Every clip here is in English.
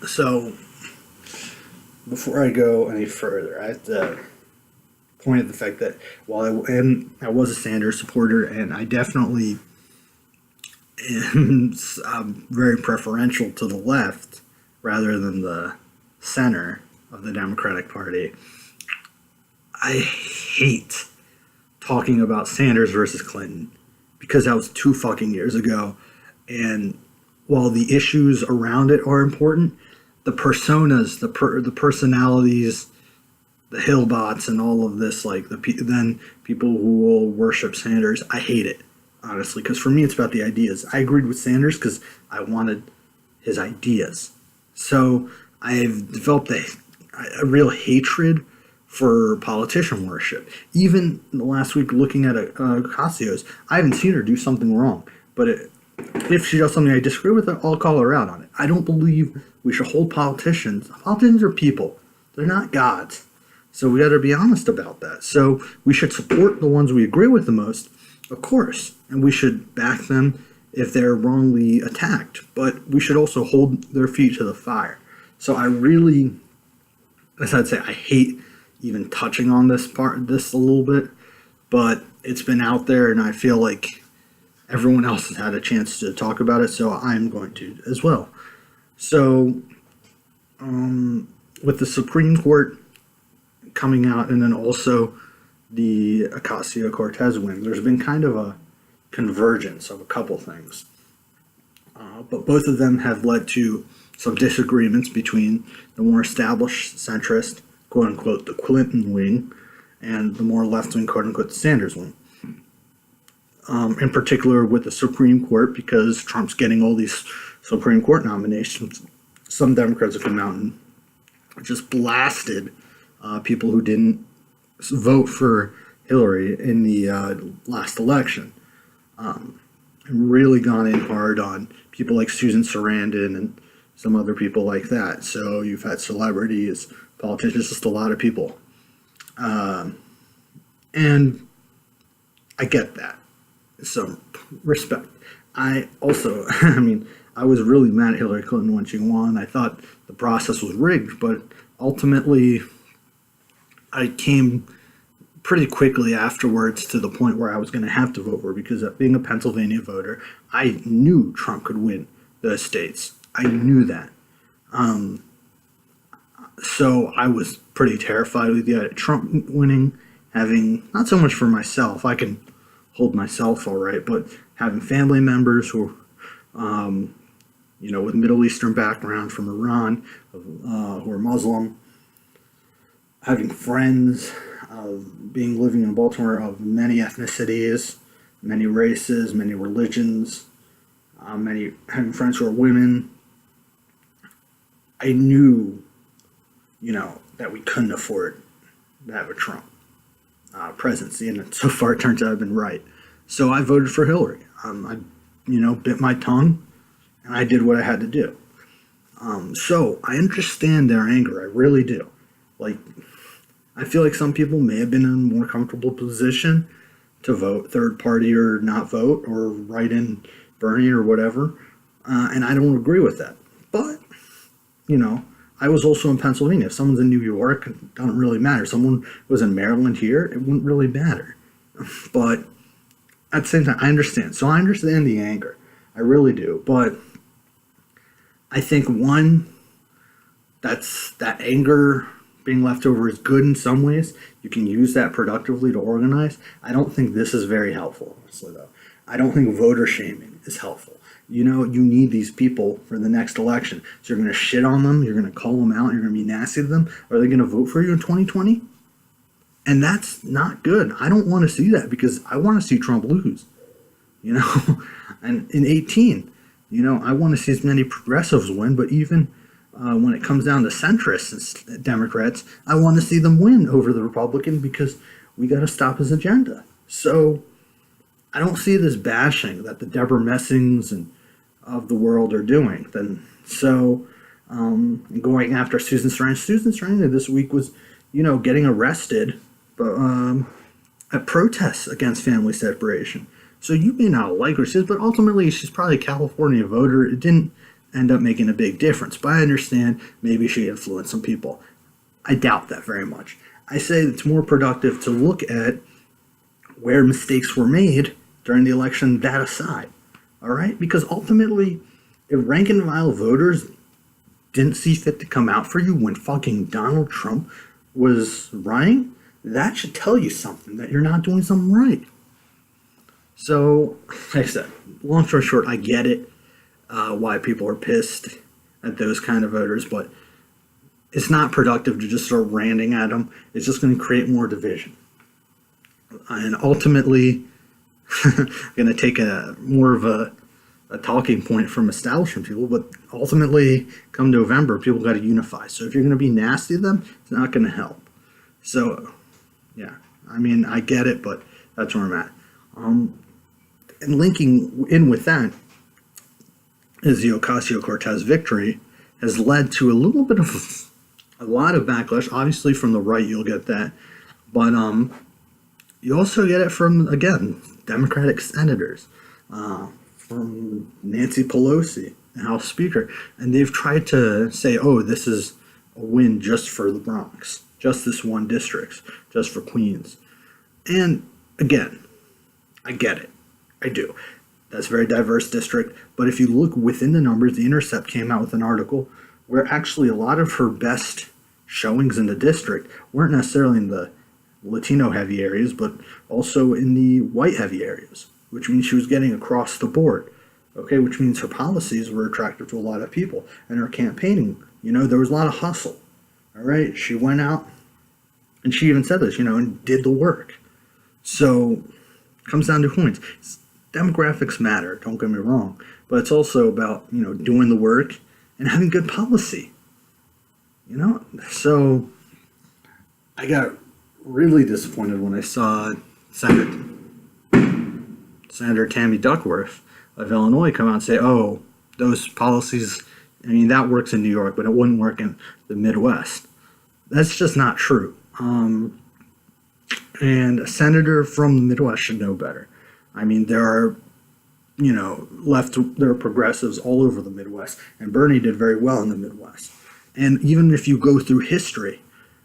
So before I go any further, I have to point at the fact that while I was a Sanders supporter, and I definitely am very preferential to the left rather than the center of the Democratic Party, I hate talking about Sanders versus Clinton because that was 2 fucking years ago. And while the issues around it are important, the personas, the personalities, the Hillbots, and all of this, like then people who will worship Sanders, I hate it honestly because for me it's about the ideas. I agreed with Sanders because I wanted his ideas. So I've developed a real hatred for politician worship. Even in the last week, looking at Ocasio's, I haven't seen her do something wrong, but if she does something I disagree with, I'll call her out on it. I don't believe we should hold politicians. Politicians are people; they're not gods. So we got to be honest about that. So we should support the ones we agree with the most, of course, and we should back them if they're wrongly attacked. But we should also hold their feet to the fire. So I really, as I'd say, I hate even touching on this a little bit, but it's been out there, and I feel like everyone else has had a chance to talk about it, so I'm going to as well. So, with the Supreme Court coming out, and then also the Ocasio-Cortez win, there's been kind of a convergence of a couple things. But both of them have led to some disagreements between the more established centrist, quote unquote, the Clinton wing, and the more left wing, quote unquote, the Sanders wing. In particular with the Supreme Court, because Trump's getting all these Supreme Court nominations, some Democrats have come out and just blasted people who didn't vote for Hillary in the last election. And really gone in hard on people like Susan Sarandon and some other people like that. So you've had celebrities, politicians, just a lot of people. And I get that. Some respect. I also, I was really mad at Hillary Clinton when she won. I thought the process was rigged, but ultimately I came pretty quickly afterwards to the point where I was going to have to vote for her because being a Pennsylvania voter, I knew Trump could win those states. I knew that. So I was pretty terrified with the idea of Trump winning, having, not so much for myself, I can hold myself all right, but having family members who, with Middle Eastern background from Iran, who are Muslim, having friends, living in Baltimore of many ethnicities, many races, many religions, having friends who are women. I knew, that we couldn't afford to have a Trump presidency, and so far it turns out I've been right. So I voted for Hillary. I bit my tongue, and I did what I had to do. So I understand their anger. I really do. I feel like some people may have been in a more comfortable position to vote third party or not vote or write in Bernie or whatever, and I don't agree with that. But, I was also in Pennsylvania. If someone's in New York, it doesn't really matter. Someone was in Maryland here, it wouldn't really matter. But at the same time, I understand. So I understand the anger. I really do. But I think that anger being left over is good in some ways. You can use that productively to organize. I don't think this is very helpful, honestly, though. I don't think voter shaming is helpful. You need these people for the next election. So you're going to shit on them, you're going to call them out, you're going to be nasty to them. Are they going to vote for you in 2020? And that's not good. I don't want to see that because I want to see Trump lose. And in 18, I want to see as many progressives win, but even when it comes down to centrists and Democrats, I want to see them win over the Republican because we got to stop his agenda. So I don't see this bashing that the Deborah Messings and of the world are doing. Going after Susan Sarandon. Susan Sarandon this week was, getting arrested at protests against family separation. So you may not like what she says, but ultimately she's probably a California voter. It didn't end up making a big difference. But I understand maybe she influenced some people. I doubt that very much. I say it's more productive to look at where mistakes were made during the election, that aside. All right? Because ultimately, if rank and file voters didn't see fit to come out for you when fucking Donald Trump was running, that should tell you something, that you're not doing something right. So, like I said, long story short, I get it, why people are pissed at those kind of voters, but it's not productive to just start ranting at them. It's just going to create more division. And ultimately, going to take a more of a talking point from establishment people, but ultimately, come November, people got to unify. So if you're going to be nasty to them, it's not going to help. So, yeah, I mean, I get it, but that's where I'm at. And linking in with that is the Ocasio-Cortez victory has led to a lot of backlash. Obviously, from the right, you'll get that, but you also get it from, again, Democratic senators, from Nancy Pelosi, the House Speaker, and they've tried to say, oh, this is a win just for the Bronx, just this one district, just for Queens. And again, I get it. I do. That's a very diverse district. But if you look within the numbers, The Intercept came out with an article where actually a lot of her best showings in the district weren't necessarily in the Latino heavy areas, but also in the white heavy areas, which means she was getting across the board. Okay, which means her policies were attractive to a lot of people. And her campaigning, there was a lot of hustle. All right, she went out and she even said this, and did the work. So it comes down to points. Demographics matter, don't get me wrong, but it's also about, doing the work and having good policy. So I got really disappointed when I saw Senator Tammy Duckworth of Illinois come out and say, oh, those policies, that works in New York, but it wouldn't work in the Midwest. That's just not true. And a senator from the Midwest should know better. There are, there are progressives all over the Midwest, and Bernie did very well in the Midwest. And even if you go through history,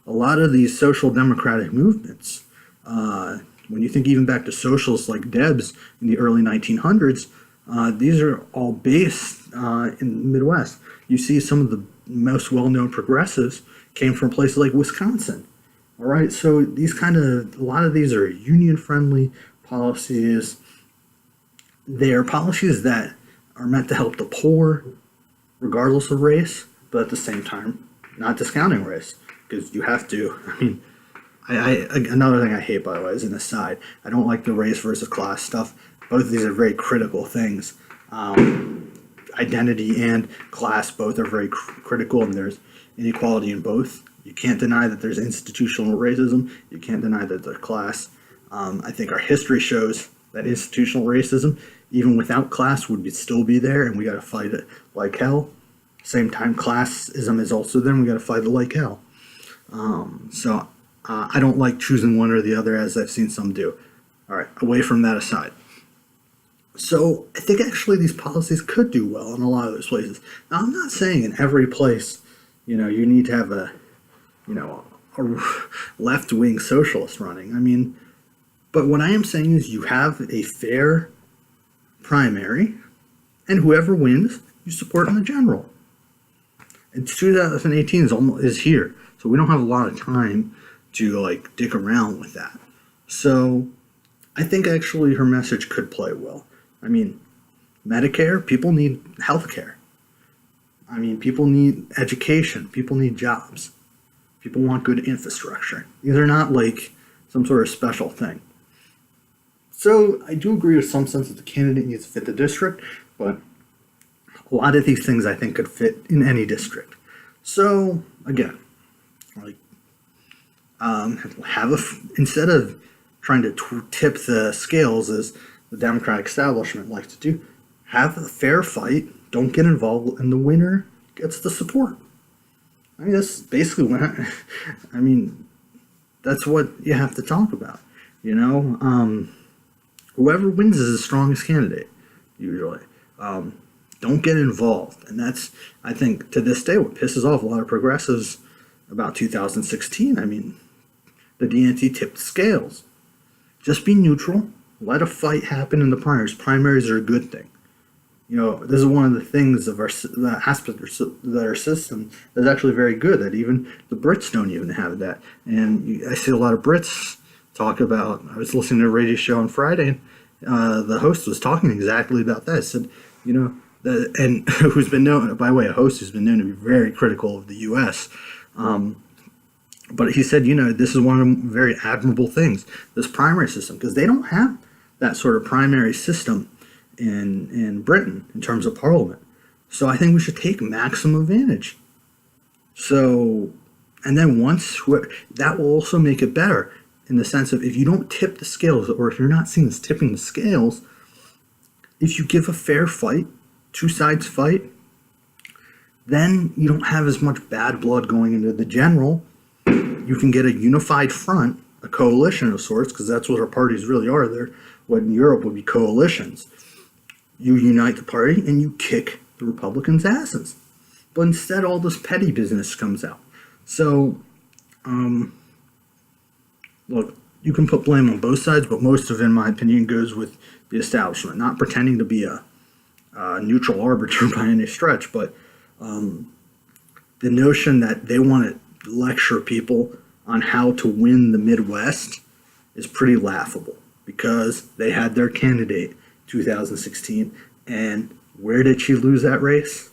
a lot of these social democratic movements, when you think even back to socialists like Debs in the early 1900s, these are all based in the Midwest. You see some of the most well-known progressives came from places like Wisconsin. All right, so a lot of these are union-friendly policies. They are policies that are meant to help the poor, regardless of race, but at the same time, not discounting race, because you have to. Another thing I hate, by the way, is an aside. I don't like the race versus class stuff. Both of these are very critical things. Identity and class both are very critical, and there's inequality in both. You can't deny that there's institutional racism. You can't deny that there's class. I think our history shows that institutional racism, even without class, would still be there, and we got to fight it like hell. Same time, classism is also there, and we got to fight it like hell. So I don't like choosing one or the other, as I've seen some do. All right, away from that aside. So I think actually these policies could do well in a lot of those places. Now, I'm not saying in every place, you need to have a left-wing socialist running. But what I am saying is you have a fair primary, and whoever wins, you support in the general. And 2018 is here, so we don't have a lot of time to dick around with that. So I think actually her message could play well. Medicare, people need health care. People need education. People need jobs. People want good infrastructure. These are not some sort of special thing. So I do agree with some sense that the candidate needs to fit the district, but a lot of these things I think could fit in any district. So again, instead of trying to tip the scales as the Democratic establishment likes to do, have a fair fight. Don't get involved, and the winner gets the support. That's basically what that's what you have to talk about. Whoever wins is the strongest candidate, usually. Don't get involved. And that's, I think, to this day, what pisses off a lot of progressives about 2016. I mean, the DNC tipped the scales. Just be neutral. Let a fight happen in the primaries. Primaries are a good thing. You know, this is one of the things of the aspects that our system is actually very good. That even the Brits don't even have that. And I see a lot of Brits talk about. I was listening to a radio show on Friday. The host was talking exactly about that. I said, you know, and who's been known, by the way, a host who's been known to be very critical of the U.S. But he said, you know, this is one of the very admirable things, this primary system, because they don't have that sort of primary system in Britain in terms of parliament. So I think we should take maximum advantage. So, and then that will also make it better in the sense of if you don't tip the scales, or if you're not seen as tipping the scales, if you give a fair fight, two sides fight, then you don't have as much bad blood going into the general. You can get a unified front, a coalition of sorts, because that's what our parties really are. They're what in Europe would be coalitions. You unite the party and you kick the Republicans' asses. But instead, all this petty business comes out. So, look, you can put blame on both sides, but most of it, in my opinion, goes with the establishment. Not pretending to be a neutral arbiter by any stretch, but the notion that they want to lecture people on how to win the Midwest is pretty laughable, because they had their candidate 2016, and where did she lose that race?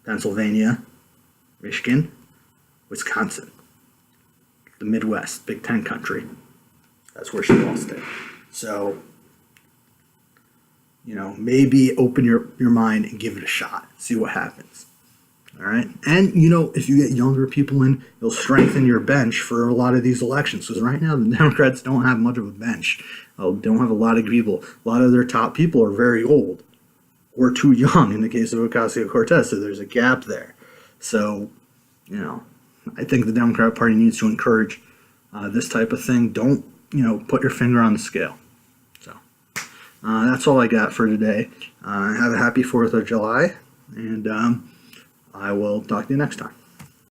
Pennsylvania, Michigan, Wisconsin, the Midwest, Big Ten country. That's where she lost it. So, you know, maybe open your mind and give it a shot. See what happens. All right. And, you know, if you get younger people in, you'll strengthen your bench for a lot of these elections. Because right now, the Democrats don't have much of a bench. They don't have a lot of people. A lot of their top people are very old or too young in the case of Ocasio-Cortez. So there's a gap there. So, you know, I think the Democrat Party needs to encourage this type of thing. Don't, you know, put your finger on the scale. So that's all I got for today. Have a happy 4th of July. And I will talk to you next time.